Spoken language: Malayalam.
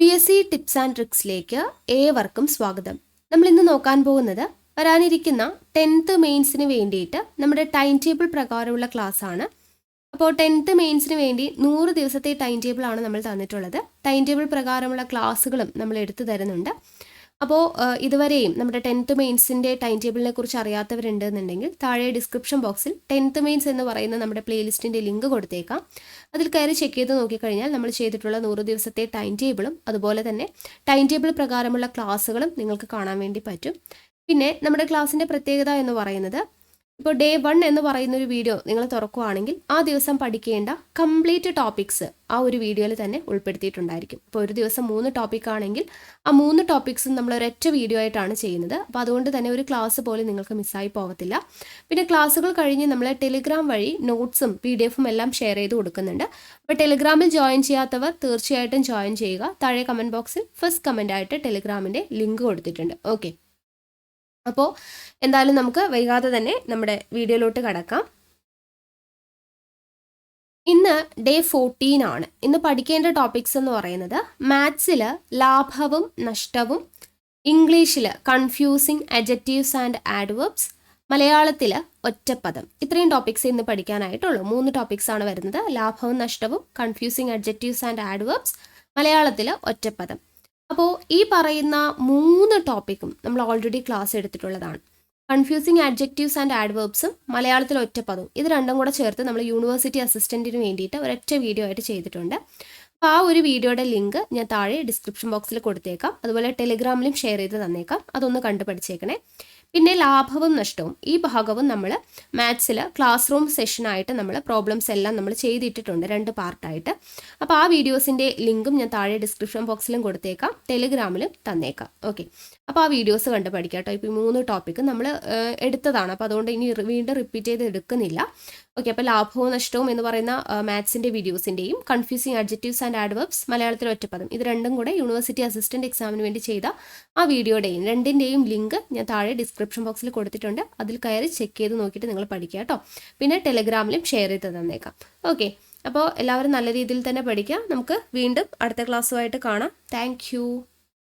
PSC ടിപ്സ് ആൻഡ് ട്രിക്സിലേക്ക് ഏവർക്കും സ്വാഗതം. നമ്മൾ ഇന്ന് നോക്കാൻ പോകുന്നത് വരാനിരിക്കുന്ന 10th മെയിൻസിന് വേണ്ടിയിട്ട് നമ്മുടെ ടൈം ടേബിൾ പ്രകാരമുള്ള ക്ലാസ് ആണ്. അപ്പോൾ 10th മെയിൻസിന് വേണ്ടി 100 ദിവസത്തെ ടൈം ടേബിൾ ആണ് നമ്മൾ തന്നിട്ടുള്ളത്. ടൈം ടേബിൾ പ്രകാരമുള്ള ക്ലാസ്സുകളും നമ്മൾ എടുത്തു തരുന്നുണ്ട്. അപ്പോൾ ഇതുവരെയും നമ്മുടെ 10th മെയിൻസിൻ്റെ ടൈം ടേബിളിനെ കുറിച്ച് അറിയാത്തവരുണ്ടെന്നുണ്ടെങ്കിൽ താഴെ ഡിസ്ക്രിപ്ഷൻ ബോക്സിൽ 10th മെയിൻസ് എന്ന് പറയുന്ന നമ്മുടെ പ്ലേലിസ്റ്റിൻ്റെ ലിങ്ക് കൊടുത്തേക്കാം. അതിൽ കയറി ചെക്ക് ചെയ്ത് നോക്കിക്കഴിഞ്ഞാൽ നമ്മൾ ചെയ്തിട്ടുള്ള 100 ദിവസത്തെ ടൈം ടേബിളും അതുപോലെ തന്നെ ടൈം ടേബിൾ പ്രകാരമുള്ള ക്ലാസ്സുകളും നിങ്ങൾക്ക് കാണാൻ വേണ്ടി പറ്റും. പിന്നെ നമ്മുടെ ക്ലാസ്സിൻ്റെ പ്രത്യേകത എന്ന് പറയുന്നത്, ഇപ്പോൾ ഡേ 1 എന്ന് പറയുന്ന ഒരു വീഡിയോ നിങ്ങൾ തുറക്കുകയാണെങ്കിൽ ആ ദിവസം പഠിക്കേണ്ട കംപ്ലീറ്റ് ടോപ്പിക്സ് ആ ഒരു വീഡിയോയിൽ തന്നെ ഉൾപ്പെടുത്തിയിട്ടുണ്ടായിരിക്കും. ഇപ്പോൾ ഒരു ദിവസം 3 ടോപ്പിക് ആണെങ്കിൽ ആ 3 ടോപ്പിക്സും നമ്മൾ ഒരൊറ്റ വീഡിയോ ആയിട്ടാണ് ചെയ്യുന്നത്. അപ്പോൾ അതുകൊണ്ട് തന്നെ ഒരു ക്ലാസ് പോലും നിങ്ങൾക്ക് മിസ്സായി പോകത്തില്ല. പിന്നെ ക്ലാസ്സുകൾ കഴിഞ്ഞ് നമ്മൾ ടെലിഗ്രാം വഴി നോട്ട്സും PDF-ഉം എല്ലാം ഷെയർ ചെയ്ത് കൊടുക്കുന്നുണ്ട്. അപ്പോൾ ടെലിഗ്രാമിൽ ജോയിൻ ചെയ്യാത്തവർ തീർച്ചയായിട്ടും ജോയിൻ ചെയ്യുക. താഴെ കമൻറ്റ് ബോക്സിൽ ഫസ്റ്റ് കമൻ്റ് ആയിട്ട് ടെലിഗ്രാമിൻ്റെ ലിങ്ക് കൊടുത്തിട്ടുണ്ട്. ഓക്കെ, അപ്പോൾ എന്തായാലും നമുക്ക് വൈകാതെ തന്നെ നമ്മുടെ വീഡിയോയിലോട്ട് കടക്കാം. ഇന്ന് ഡേ 14 ആണ്. ഇന്ന് പഠിക്കേണ്ട ടോപ്പിക്സ് എന്ന് പറയുന്നത് മാത്സിൽ ലാഭവും നഷ്ടവും, ഇംഗ്ലീഷിൽ കൺഫ്യൂസിങ് അഡ്ജക്റ്റീവ്സ് ആൻഡ് ആഡ്വേർബ്സ്, മലയാളത്തിൽ ഒറ്റപ്പദം. ഇത്രയും ടോപ്പിക്സ് ഇന്ന് പഠിക്കാനായിട്ടുള്ളൂ. 3 ടോപ്പിക്സ് ആണ് വരുന്നത്: ലാഭവും നഷ്ടവും, കൺഫ്യൂസിങ് അഡ്ജക്റ്റീവ്സ് ആൻഡ് ആഡ്വേർബ്സ്, മലയാളത്തിൽ ഒറ്റപ്പദം. അപ്പോൾ ഈ പറയുന്ന 3 ടോപ്പിക്കും നമ്മൾ ഓൾറെഡി ക്ലാസ് എടുത്തിട്ടുള്ളതാണ്. കൺഫ്യൂസിങ് അഡ്ജക്റ്റീവ്സ് ആൻഡ് ആഡ്വേർബ്സും മലയാളത്തിൽ ഒറ്റപ്പദവും, ഇത് രണ്ടും കൂടെ ചേർത്ത് നമ്മൾ യൂണിവേഴ്സിറ്റി അസിസ്റ്റൻറ്റിന് വേണ്ടിയിട്ട് ഒരൊറ്റ വീഡിയോ ആയിട്ട് ചെയ്തിട്ടുണ്ട്. അപ്പോൾ ആ ഒരു വീഡിയോയുടെ ലിങ്ക് ഞാൻ താഴെ ഡിസ്ക്രിപ്ഷൻ ബോക്സിൽ കൊടുത്തേക്കാം. അതുപോലെ ടെലിഗ്രാമിലും ഷെയർ ചെയ്ത് തന്നേക്കാം. അതൊന്ന് കണ്ടു പഠിച്ചേക്കണേ. പിന്നെ ലാഭവും നഷ്ടവും, ഈ ഭാഗവും നമ്മൾ മാത്സിൽ ക്ലാസ് റൂം സെഷനായിട്ട് നമ്മൾ പ്രോബ്ലംസ് എല്ലാം നമ്മൾ ചെയ്തിട്ടിട്ടുണ്ട് 2 പാർട്ടായിട്ട്. അപ്പോൾ ആ വീഡിയോസിൻ്റെ ലിങ്കും ഞാൻ താഴെ ഡിസ്ക്രിപ്ഷൻ ബോക്സിലും കൊടുത്തേക്കാം, ടെലിഗ്രാമിലും തന്നേക്കാം. ഓക്കെ, അപ്പോൾ ആ വീഡിയോസ് കണ്ട് പഠിക്കാം കേട്ടോ. ഇപ്പോൾ 3 ടോപ്പിക്ക് നമ്മൾ എടുത്തതാണ്. അപ്പോൾ അതുകൊണ്ട് ഇനി വീണ്ടും റിപ്പീറ്റ് ചെയ്ത് എടുക്കുന്നില്ല. ഓക്കെ, അപ്പോൾ ലാഭവും നഷ്ടവും എന്ന് പറയുന്ന മാത്സിൻ്റെ വീഡിയോസിൻ്റെയും കൺഫ്യൂസിങ് അഡ്ജക്റ്റീവ്സ് ആൻഡ് ആഡ്വേർബ്സ്, മലയാളത്തിൽ ഒറ്റപ്പദം, ഇത് രണ്ടും കൂടെ യൂണിവേഴ്സിറ്റി അസിസ്റ്റൻറ്റ് എക്സാമിന് വേണ്ടി ചെയ്ത ആ വീഡിയോയുടെയും രണ്ടിൻ്റെയും ലിങ്ക് ഞാൻ താഴെ ഡിസ്ക്രിപ്ഷൻ ബോക്സിൽ കൊടുത്തിട്ടുണ്ട്. അതിൽ കയറി ചെക്ക് ചെയ്ത് നോക്കിയിട്ട് നിങ്ങൾ പഠിക്കുക കേട്ടോ. പിന്നെ ടെലിഗ്രാമിലും ഷെയർ ചെയ്ത് തന്നേക്കാം. ഓക്കെ, അപ്പോൾ എല്ലാവരും നല്ല രീതിയിൽ തന്നെ പഠിക്കുക. നമുക്ക് വീണ്ടും അടുത്ത ക്ലാസ്സുമായിട്ട് കാണാം. താങ്ക്